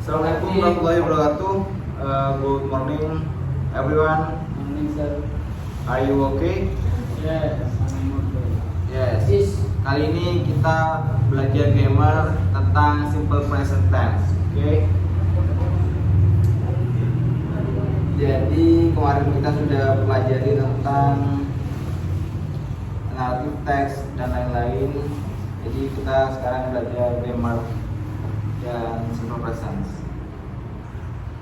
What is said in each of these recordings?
Assalamualaikum warahmatullahi wabarakatuh. Good morning, everyone. Morning, sir. Are you okay? Yes, I'm okay. Yes. Kali ini kita belajar grammar tentang simple present tense. Oke. Jadi kemarin kita sudah pelajari tentang narrative text dan lain-lain. Jadi kita sekarang belajar grammar dan simple present.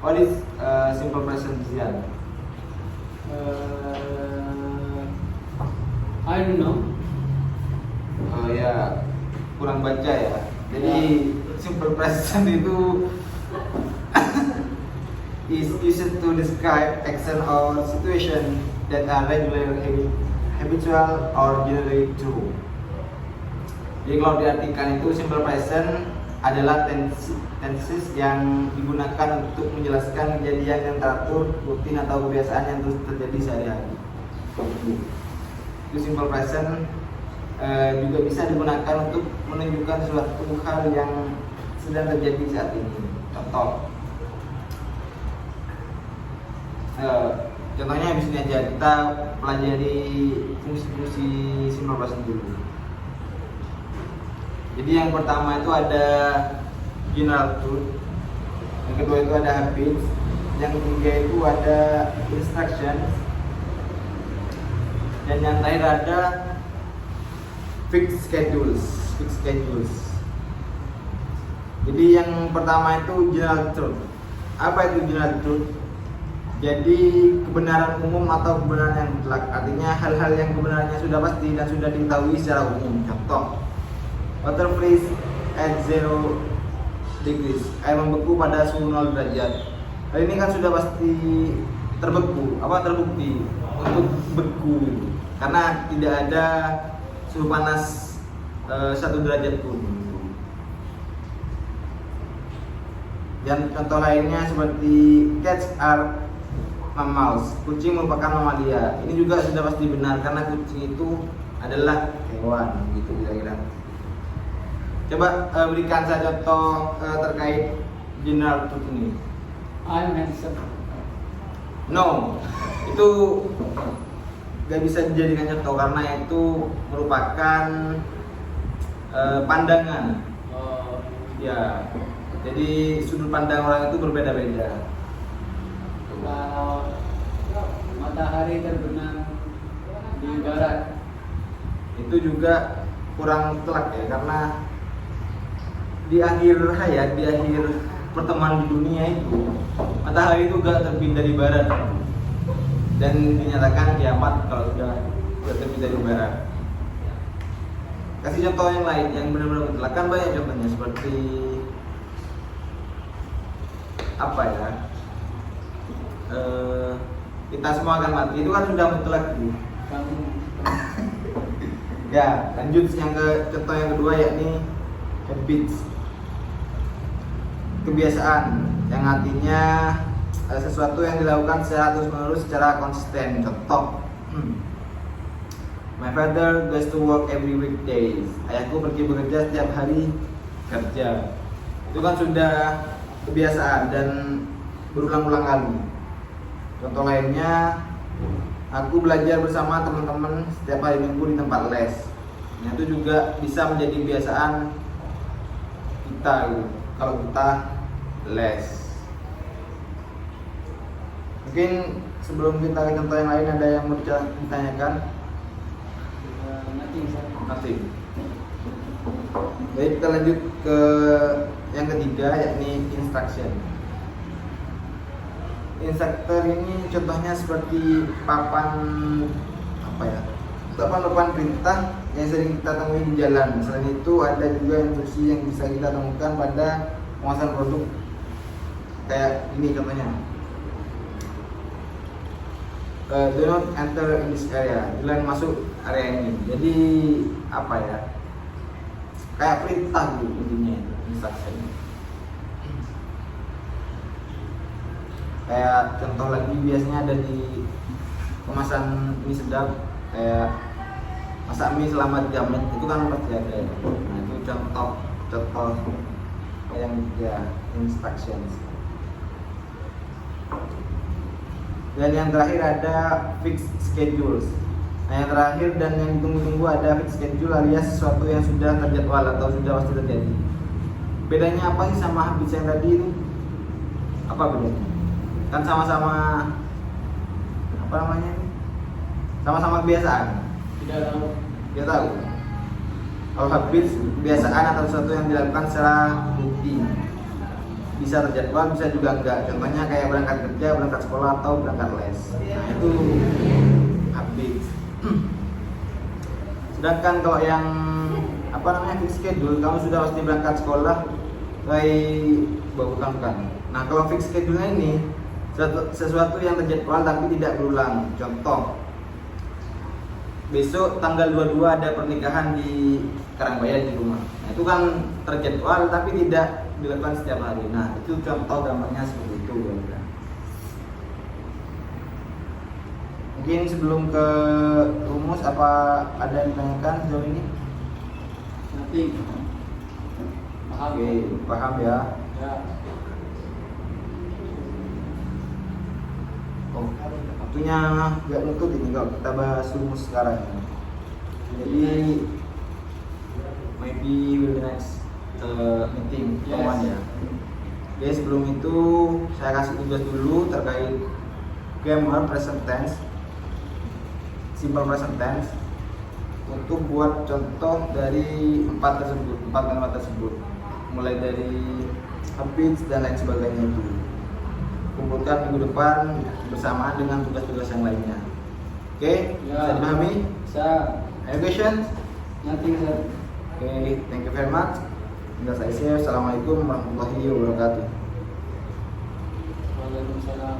What is simple present, Zian? I don't know. Ya kurang baca ya. Jadi simple present itu is used to describe action or situation that are regular, habitual, or generally true. Jadi kalau diartikan itu simple present adalah tenses yang digunakan untuk menjelaskan kejadian yang teratur, rutin atau kebiasaan yang terus terjadi sehari-hari. Itu simple present juga bisa digunakan untuk menunjukkan suatu hal yang sedang terjadi saat ini. Contoh, contohnya di sini aja, kita pelajari fungsi-fungsi simple present dulu. Jadi yang pertama itu ada general truth, yang kedua itu ada habits, yang ketiga itu ada instructions, dan yang terakhir ada fixed schedules. Jadi yang pertama itu general truth. Apa itu general truth? Jadi kebenaran umum atau kebenaran yang mutlak. Artinya hal-hal yang kebenarannya sudah pasti dan sudah diketahui secara umum. Contoh, water freeze at 0 degrees. Air membeku pada suhu 0 derajat. Hal ini kan sudah pasti terbukti untuk beku, karena tidak ada suhu panas 1 derajat pun. Dan contoh lainnya seperti cats are mammals. Kucing merupakan mamalia. Ini juga sudah pasti benar karena kucing itu adalah hewan, gitu kira-kira. Coba berikan saya contoh terkait general truth ini. I'm handsome. No, itu gak bisa dijadikan contoh karena itu merupakan pandangan. Ya, jadi sudut pandang orang itu berbeda-beda. Kalau matahari terbenam di barat, Itu juga kurang telak ya, karena di akhir hayat, di akhir pertemuan di dunia itu matahari itu gak terbit dari barat dan dinyatakan kiamat kalau sudah terbit dari barat. Kasih contoh yang lain yang benar-benar mutlak, kan banyak contohnya seperti apa ya, kita semua akan mati, itu kan sudah mutlak gitu. kamu Ya, lanjut contoh yang kedua, yakni habits, kebiasaan, yang artinya sesuatu yang dilakukan secara terus-menerus, secara konsisten. Contoh, my father goes to work every weekdays. Ayahku pergi bekerja setiap hari kerja. Itu kan sudah kebiasaan dan berulang-ulang kali. Contoh lainnya, aku belajar bersama teman-teman setiap hari Minggu di tempat les. Nah, itu juga bisa menjadi kebiasaan kita gitu, kalau kita les. Mungkin sebelum kita ke contoh yang lain, ada yang mau ditanyakan? nothing, sir. Nothing. Baik, kita lanjut ke yang ketiga, yakni instruction. Instructor ini contohnya seperti papan perintah yang sering kita temui di jalan. Selain itu ada juga instruksi yang bisa kita temukan pada pemasaran produk. Kayak ini contohnya, do not enter in this area. Jangan masuk area ini. Jadi apa ya? Kayak perintah gitu intinya, instruction. Kayak contoh lagi biasanya ada di kemasan mie sedap, kayak masak mie selama 3 menit, itu kan pasti ada. Nah, itu contoh yang ya instructions. Dan yang terakhir ada fixed schedules. Nah, yang terakhir dan yang ditunggu-tunggu ada fixed schedule alias sesuatu yang sudah terjadwal atau sudah pasti terjadi. Bedanya apa sih sama habits yang tadi itu? Apa bedanya? Kan sama-sama apa namanya? Sama-sama kebiasaan. Tidak tahu. Tidak tahu. Kalau habits kebiasaan atau sesuatu yang dilakukan secara rutin. Bisa terjadwal, bisa juga enggak. Contohnya kayak berangkat kerja, berangkat sekolah, atau berangkat les. Nah, itu habits. Sedangkan kalau yang apa namanya fixed schedule, kamu sudah pasti berangkat sekolah, bukan. Nah, kalau fixed schedule ini sesuatu yang terjadwal tapi tidak berulang. Contoh, besok tanggal 22 ada pernikahan di Karangbayar di rumah. Nah, itu kan terjadwal tapi tidak dilakukan setiap hari. Nah, itu contoh gambarnya seperti itu. Mungkin sebelum ke rumus, apa ada yang ditanyakan sejauh ini? Nanti. Paham. Oke, paham ya. Ya. Oh, waktunya nggak nutup ini kalau kita bahas rumus sekarang. Jadi maybe will next meeting pertemuan ya. Oke, sebelum itu saya kasih tugas dulu terkait grammar present tense, simple present tense, untuk buat contoh dari empat kalimat tersebut, mulai dari habits dan lain sebagainya itu. Kumpulkan minggu depan bersamaan dengan tugas-tugas yang lainnya. Oke, Ya. bisa dipahami? Bisa. Any questions? Nanti sir. Oke, thank you very much. Tinggal saya share. Assalamualaikum warahmatullahi wabarakatuh. Waalaikumsalam.